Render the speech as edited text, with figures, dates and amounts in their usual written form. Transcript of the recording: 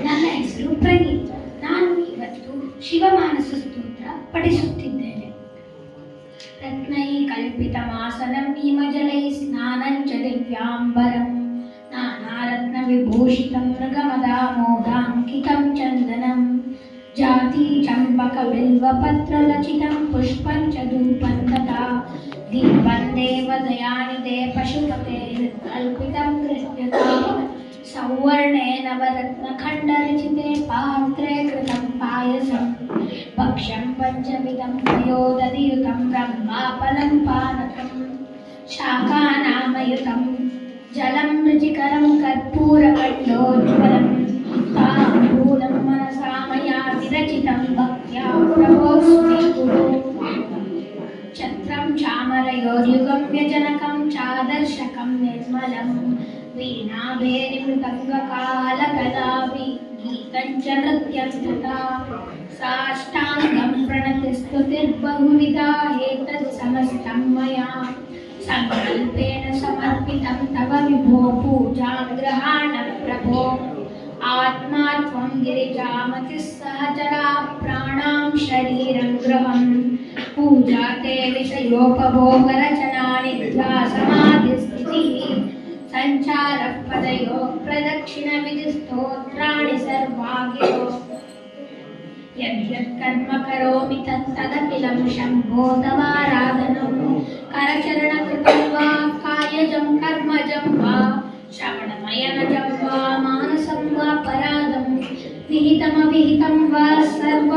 ನನ್ನ ಹೆಸರು ಪ್ರಣೀತ್. ನಾನು ಇವತ್ತು ಶಿವಮಾನಸ ಸ್ತೋತ್ರ ಪಠಿಸುತ್ತಿದ್ದೇನೆ. ರತ್ನೈ ಕಲ್ಪಿತಮಾಸನಂ ಹಿಮಜಲೈ ಸ್ನಾನಂಚ ದಿವ್ಯಾಂಬರಂ ನಾನಾರತ್ನ ವಿಭೂಷಿತಂ ಮೃಗಮದಾಮೋದಾಂಕಿತಂ ಚಂದನಂ ಜಾತಿ ಚಂಪಕ ಬಿಲ್ವಪತ್ರಲಚಿತಂ ಪುಷ್ಪಂ ಚ ಧೂಪಂ ತಥಾ ದೀಪಂ ದೇವದಯಾನಿಧೇ ಪಶುಪತೆ ಕಲ್ಪಿತಂ ಗೃಹ್ಯತಾ ಸೌವರ್ಣೇ ನವರತ್ನಖಂಡರಚಿತೆ ಪಾತ್ರೆ ಕೃತಂ ಪಾಯಸಂ ಭಕ್ಷ್ಯಂ ಪಂಚವಿಧಂ ಪಯೋದಧಿಯುತಂ ಬ್ರಹ್ಮಾಫಲಂ ಪಾನಕಂ ಶಾಖಾನಾಮಯುತಂ ಜಲಂ ರುಚಿಕರಂ ಕರ್ಪೂರಕಂಡೋಜ್ವಲಂ ತಾಂಬೂಲಂ ಮನಸಾ ಮಯಾ ವಿರಚಿತಂ ಭಕ್ತ್ಯಾ ಪ್ರಭೋಸ್ಮಿ ಗುರು ಛತ್ರಂ ಚಾಮರಯೋರ್ಯುಗಂ ವ್ಯಜನಕಂ ಚಾದರ್ಶಕಂ ನಿರ್ಮಲಂ वीणाभेरि मृदङ्गकालकलापि गीतं च नृत्यं तथा साष्टाङ्गं प्रणतिस्तुतिर्बहुविधा एतत् समस्तं मया सङ्कल्पेन समर्पितं तव विभो पूजां गृहाण प्रभो आत्मा त्वं गिरिजामतिः सहचरा प्राणां शरीरं गृहं पूजा ते विषयोपभोगरचना निद्रा समाधिस्थितिः संचारः पदयो प्रदक्षिण विधिस्तोत्राणि सर्वागिरो यद्यत् कर्म करोमि तत्तदखिलं शम्भो तवाराधनं करचरणकृतं वा कायजं कर्मजं वा श्रवणमयनजं वा मानसं वा परादं विहितमविहितं वा सर्व